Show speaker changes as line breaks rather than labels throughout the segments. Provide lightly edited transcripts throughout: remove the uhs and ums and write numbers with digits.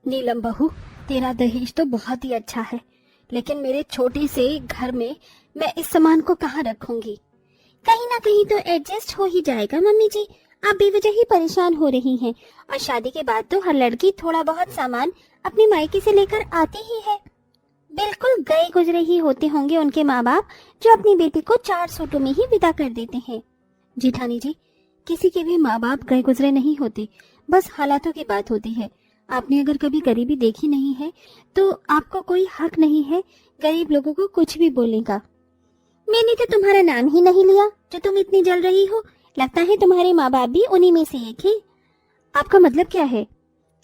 नीलम बहू, तेरा दहेज तो बहुत ही अच्छा है, लेकिन मेरे छोटे से घर में मैं इस सामान को कहाँ रखूंगी?
कहीं ना कहीं तो एडजस्ट हो ही जाएगा मम्मी जी। आप बेवजह ही परेशान हो रही हैं, और शादी के बाद तो हर लड़की थोड़ा बहुत सामान अपने मायके से लेकर आती ही है। बिल्कुल गए गुजरे ही होते होंगे उनके माँ बाप जो अपनी बेटी को 4 सूटों में ही विदा कर देते हैं।
जेठानी जी, किसी के भी माँ बाप गए गुजरे नहीं होते, बस हालातों की बात होती है। आपने अगर कभी गरीबी देखी नहीं है तो आपको कोई हक नहीं है गरीब लोगों को कुछ भी बोलने का।
मैंने तो तुम्हारा नाम ही नहीं लिया जो तुम इतनी जल रही हो। लगता है तुम्हारे माँ बाप भी उन्हीं में से एक है।
आपका मतलब क्या है?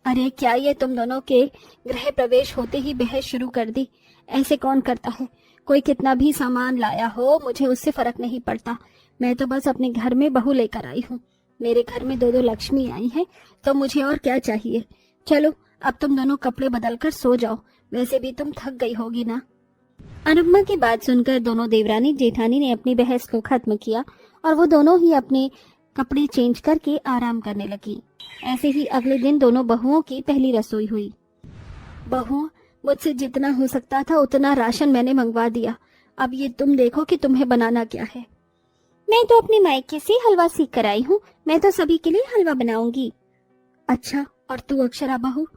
अरे क्या ये तुम दोनों के गृह प्रवेश होते ही बहस शुरू कर दी? ऐसे कौन करता है? कोई कितना भी सामान लाया हो मुझे उससे फर्क नहीं पड़ता। मैं तो बस अपने घर में बहू लेकर आई हूँ। मेरे घर में 2 लक्ष्मी आई हैं, तो मुझे और क्या चाहिए। चलो अब तुम दोनों कपड़े बदल कर सो जाओ, वैसे भी तुम थक गई होगी ना।
अनुपमा की बात सुनकर दोनों देवरानी जेठानी ने अपनी बहस को खत्म किया और वो दोनों ही अपने कपड़े चेंज करके आराम करने लगी। ऐसे ही अगले दिन दोनों बहुओं की पहली रसोई हुई।
बहुओं, मुझसे जितना हो सकता था उतना राशन मैंने मंगवा दिया। अब ये तुम देखो कि तुम्हें बनाना क्या है।
मैं तो अपने मायके से हलवा सीख कर आई हूँ, मैं तो सभी के लिए हलवा बनाऊंगी।
अच्छा, और तू अक्षरा बहू?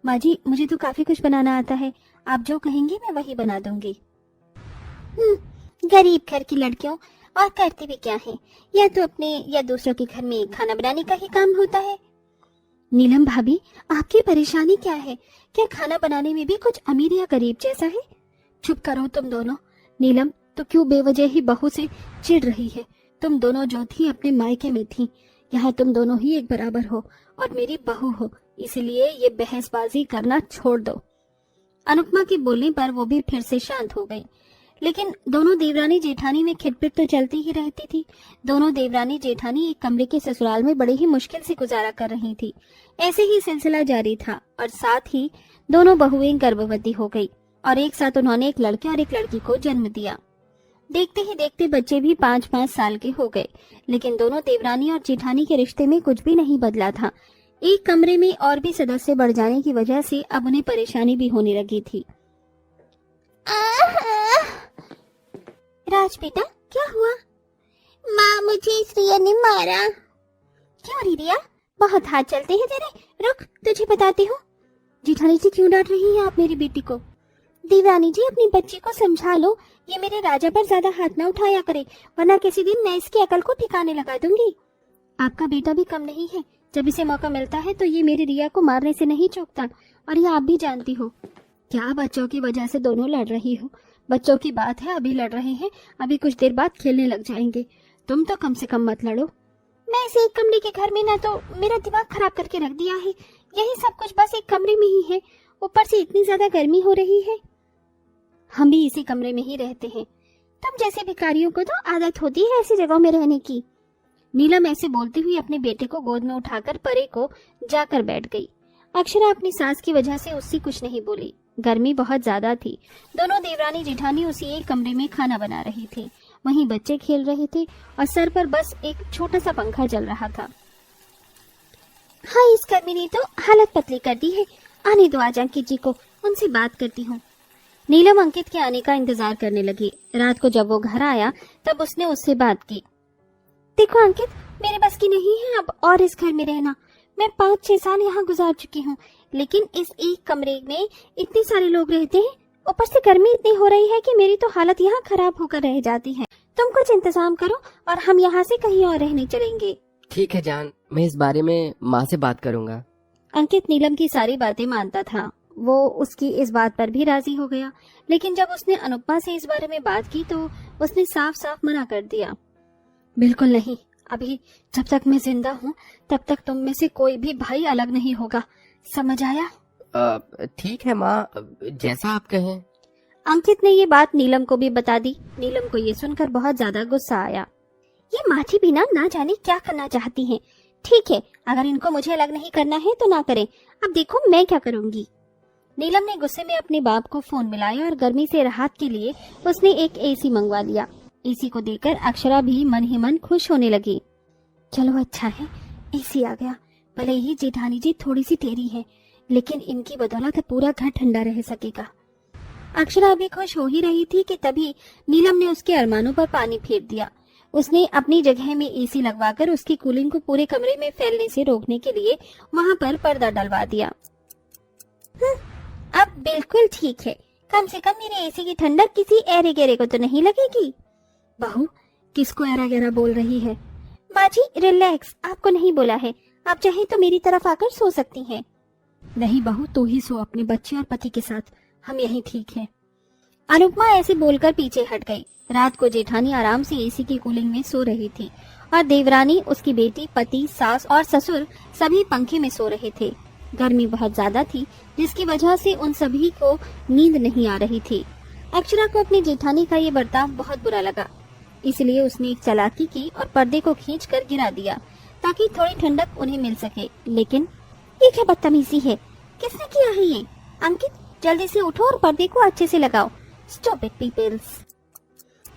माँ जी, मुझे तो काफी कुछ बनाना आता है, आप जो कहेंगी मैं वही बना दूंगी।
गरीब घर की लड़कियों, और करते भी क्या है, या तो अपने या दूसरों के घर में खाना बनाने का ही काम होता है।
नीलम भाभी, आपकी परेशानी क्या है? क्या खाना बनाने में भी कुछ अमीर या गरीब जैसा है? चुप करो तुम दोनों। नीलम तो क्यों बेवजह ही बहू से चिढ़ रही है? तुम दोनों जो थी अपने मायके में थी, यहाँ तुम दोनों ही एक बराबर हो और मेरी बहू हो, इसलिए ये बहसबाजी करना छोड़ दो। अनुपमा के बोलने पर वो भी फिर से शांत हो गई, लेकिन दोनों देवरानी जेठानी में खिटपिट तो चलती ही रहती थी। दोनों देवरानी जेठानी एक कमरे के ससुराल में बड़े ही मुश्किल से गुजारा कर रही थी। ऐसे ही सिलसिला जारी था और साथ ही दोनों बहुएं गर्भवती हो गई और एक साथ उन्होंने एक लड़के और एक लड़की को जन्म दिया। देखते ही देखते बच्चे भी 5-5 साल के हो गए, लेकिन दोनों देवरानी और जेठानी के रिश्ते में कुछ भी नहीं बदला था। एक कमरे में और भी सदस्य बढ़ जाने की वजह से अब उन्हें परेशानी भी होने लगी थी।
राज बेटा, क्या हुआ? माँ, मुझे इस रिया ने मारा। क्यों रिया, बहुत हाथ चलते हैं तेरे। रुक, तुझे बताती हूँ।
जेठानी जी, क्यों डांट रही हैं आप मेरी बेटी को?
देवरानी जी, अपनी बच्ची को समझा लो, ये मेरे राजा पर ज्यादा हाथ ना उठाया करे, वरना किसी दिन मैं इसकी अकल को ठिकाने लगा दूंगी।
आपका बेटा भी कम नहीं है, जब इसे मौका मिलता है तो ये मेरी रिया को मारने से नहीं चूकता, और ये आप भी जानती हो। क्या बच्चों की वजह से दोनों लड़ रही हो? बच्चों की बात है, अभी लड़ रहे हैं, अभी कुछ देर बाद खेलने लग जाएंगे। तुम तो कम से कम मत लड़ो।
मैं इसे एक कमरे के घर में ना तो मेरा दिमाग खराब करके रख दिया है। यही सब कुछ बस एक कमरे में ही है, ऊपर से इतनी ज्यादा गर्मी हो रही है।
हम भी इसी कमरे में ही रहते हैं।
तुम जैसे भिखारियों को तो आदत होती है ऐसी जगहों में रहने की।
नीलम ऐसे बोलती हुई अपने बेटे को गोद में उठाकर परे को जाकर बैठ गई। अक्षरा अपनी सास की वजह से उससे कुछ नहीं बोली। गर्मी बहुत ज्यादा थी। दोनों देवरानी जेठानी उसी एक कमरे में खाना बना रही थी, वहीं बच्चे खेल रहे थे और सर पर बस एक छोटा सा पंखा चल रहा था।
हाँ, इस गर्मी ने तो हालत पतली कर दी है। आने दो आज अंकित जी को, उनसे बात करती हूँ।
नीलम अंकित के आने का इंतजार करने लगी। रात को जब वो घर आया तब उसने उससे बात की।
देखो अंकित, मेरे बस की नहीं है अब और इस घर में रहना। मैं 5-6 साल यहाँ गुजार चुकी हूँ, लेकिन इस एक कमरे में इतने सारे लोग रहते हैं, ऊपर से गर्मी इतनी हो रही है कि मेरी तो हालत यहाँ खराब होकर रह जाती है। तुम कुछ इंतजाम करो और हम यहाँ से कहीं और रहने चलेंगे।
ठीक है जान, मैं इस बारे में माँ से बात करूँगा।
अंकित नीलम की सारी बातें मानता था। वो उसकी इस बात पर भी राजी हो गया, लेकिन जब उसने अनुपमा से इस बारे में बात की तो उसने साफ साफ मना कर दिया। बिल्कुल नहीं, अभी जब तक मैं जिंदा हूँ तब तक तुम में से कोई भी भाई अलग नहीं होगा, समझ आया?
ठीक है माँ, जैसा आप कहें।
अंकित ने ये बात नीलम को भी बता दी। नीलम को ये सुनकर बहुत ज्यादा गुस्सा आया।
ये माठी भी ना जाने क्या करना चाहती हैं। ठीक है, अगर इनको मुझे अलग नहीं करना है तो ना करें, अब देखो मैं क्या करूंगी।
नीलम ने गुस्से में अपने बाप को फोन मिलाया और गर्मी से राहत के लिए उसने एक एसी मंगवा लिया। एसी को देखकर अक्षरा भी मन ही मन खुश होने लगी। चलो अच्छा है, एसी आ गया, भले ही जेठानी जी थोड़ी सी टेढ़ी है, लेकिन इनकी बदौलत पूरा घर ठंडा रह सकेगा। अक्षरा अभी खुश हो ही रही थी कि तभी नीलम ने उसके अरमानों पर पानी फेर दिया। उसने अपनी जगह में एसी लगवाकर उसकी कूलिंग को पूरे कमरे में फैलने से रोकने के लिए वहां पर पर्दा डलवा दिया।
अब बिल्कुल ठीक है, कम से कम मेरे एसी की ठंडक किसी एरे गेरे को तो नहीं लगेगी।
बहू, किसको एरा गैरा बोल रही है?
माँ जी रिलैक्स, आपको नहीं बोला है, आप चाहे तो मेरी तरफ आकर सो सकती हैं।
नहीं बहू, तू ही सो अपने बच्चे और पति के साथ, हम यहीं ठीक है। अनुपमा ऐसे बोलकर पीछे हट गई। रात को जेठानी आराम से एसी की कूलिंग में सो रही थी और देवरानी, उसकी बेटी, पति, सास और ससुर सभी पंखे में सो रहे थे। गर्मी बहुत ज्यादा थी, जिसकी वजह से उन सभी को नींद नहीं आ रही थी। अक्षरा को अपनी जेठानी का ये बर्ताव बहुत बुरा लगा, इसलिए उसने एक चालाकी की और पर्दे को खींचकर गिरा दिया ताकि थोड़ी ठंडक उन्हें मिल सके। लेकिन
ये क्या बदतमीजी है, किसने किया है ये? अंकित, जल्दी से उठो और पर्दे को अच्छे से लगाओ। Stop it peoples.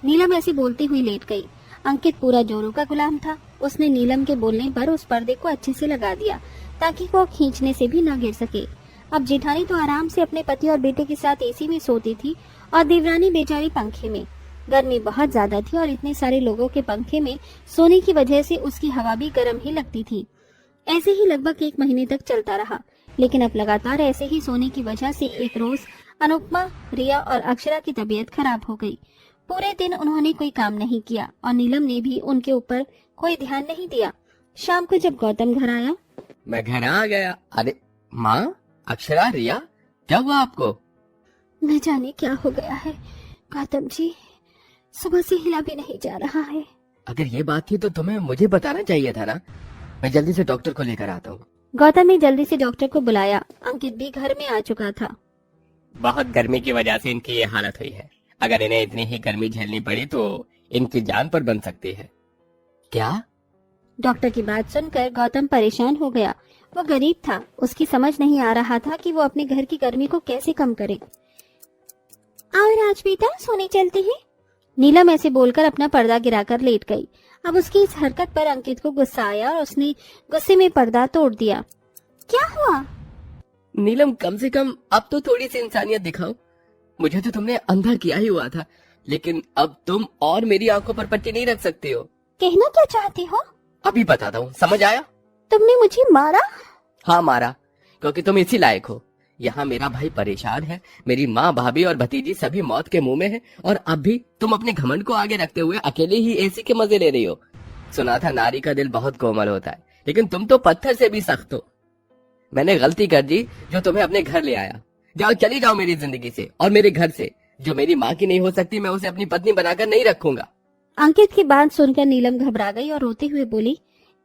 नीलम ऐसे बोलती हुई लेट गई। अंकित पूरा जोरों का गुलाम था। उसने नीलम के बोलने पर उस पर्दे को अच्छे से लगा दिया ताकि वो खींचने से भी न गिर सके। अब जेठानी तो आराम से अपने पति और बेटे के साथ एसी में सोती थी और देवरानी बेचारी पंखे में। गर्मी बहुत ज्यादा थी और इतने सारे लोगों के पंखे में सोने की वजह से उसकी हवा भी गर्म ही लगती थी। ऐसे ही लगभग 1 महीने तक चलता रहा, लेकिन अब लगातार ऐसे ही सोने की वजह से एक रोज अनुपमा, रिया और अक्षरा की तबीयत खराब हो गई। पूरे दिन उन्होंने कोई काम नहीं किया और नीलम ने भी उनके ऊपर कोई ध्यान नहीं दिया। शाम को जब गौतम घर आया,
मैं घर आ गया। अरे माँ, अक्षरा, रिया, क्या हुआ आपको?
न जाने क्या हो गया है गौतम जी, सुबह से हिला भी नहीं जा रहा है।
अगर ये बात थी तो तुम्हें मुझे बताना चाहिए था ना। मैं जल्दी से डॉक्टर को लेकर आता हूँ।
गौतम ने जल्दी से डॉक्टर को बुलाया। अंकित भी घर में आ चुका था।
बहुत गर्मी की वजह से इनकी ये हालत हुई है। अगर इन्हें इतनी ही गर्मी झेलनी पड़ी तो इनकी जान पर बन सकती है। क्या?
डॉक्टर की बात सुनकर गौतम परेशान हो गया। वो गरीब था, उसकी समझ नहीं आ रहा था कि वो अपने घर की गर्मी को कैसे कम करे।
और आज बेटा सोने चलते हैं।
नीलम ऐसे बोलकर अपना पर्दा गिराकर लेट गई। अब उसकी इस हरकत पर अंकित को गुस्सा आया और उसने गुस्से में पर्दा तोड़ दिया।
क्या हुआ?
नीलम, कम से कम अब तो थोड़ी सी इंसानियत दिखाओ। मुझे तो तुमने अंधा किया ही हुआ था, लेकिन अब तुम और मेरी आंखों पर पट्टी नहीं रख सकते हो।
कहना क्या चाहते हो?
अभी बताता हूँ, समझ आया?
तुमने मुझे मारा?
हाँ मारा, क्योंकि तुम इसी लायक हो। यहाँ मेरा भाई परेशान है, मेरी माँ, भाभी और भतीजी सभी मौत के मुंह में है, और अब भी तुम अपने घमंड को आगे रखते हुए अकेले ही एसी के मजे ले रही हो। सुना था नारी का दिल बहुत कोमल होता है, लेकिन तुम तो पत्थर से भी सख्त हो। मैंने गलती कर दी जो तुम्हें अपने घर ले आया। जाओ, चली जाओ मेरी जिंदगी से और मेरे घर से। जो मेरी माँ की नहीं हो सकती, मैं उसे अपनी पत्नी बनाकर नहीं रखूंगा।
अंकित की बात सुनकर नीलम घबरा गई और रोते हुए बोली,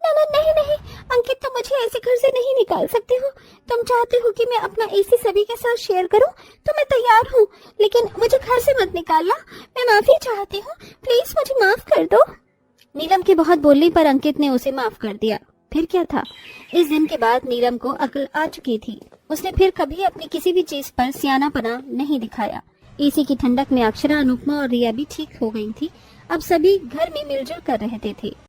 नहीं नहीं अंकित, तुम मुझे ऐसे घर से नहीं निकाल सकते हो। तुम चाहते हो कि मैं अपना एसी सभी के साथ शेयर करूं, तो मैं तैयार हूं, लेकिन मुझे घर से मत निकालना। मैं माफी चाहती हूं, प्लीज मुझे माफ कर दो।
नीलम के बहुत बोलने पर अंकित ने उसे माफ कर दिया। फिर क्या था, इस दिन के बाद नीलम को अक्ल आ चुकी थी। उसने फिर कभी अपनी किसी भी चीज पर सियानापना नहीं दिखाया। एसी की ठंडक में अक्षरा, अनुपमा और रिया भी ठीक हो गई थी। अब सभी घर में मिलजुल कर रहते थे।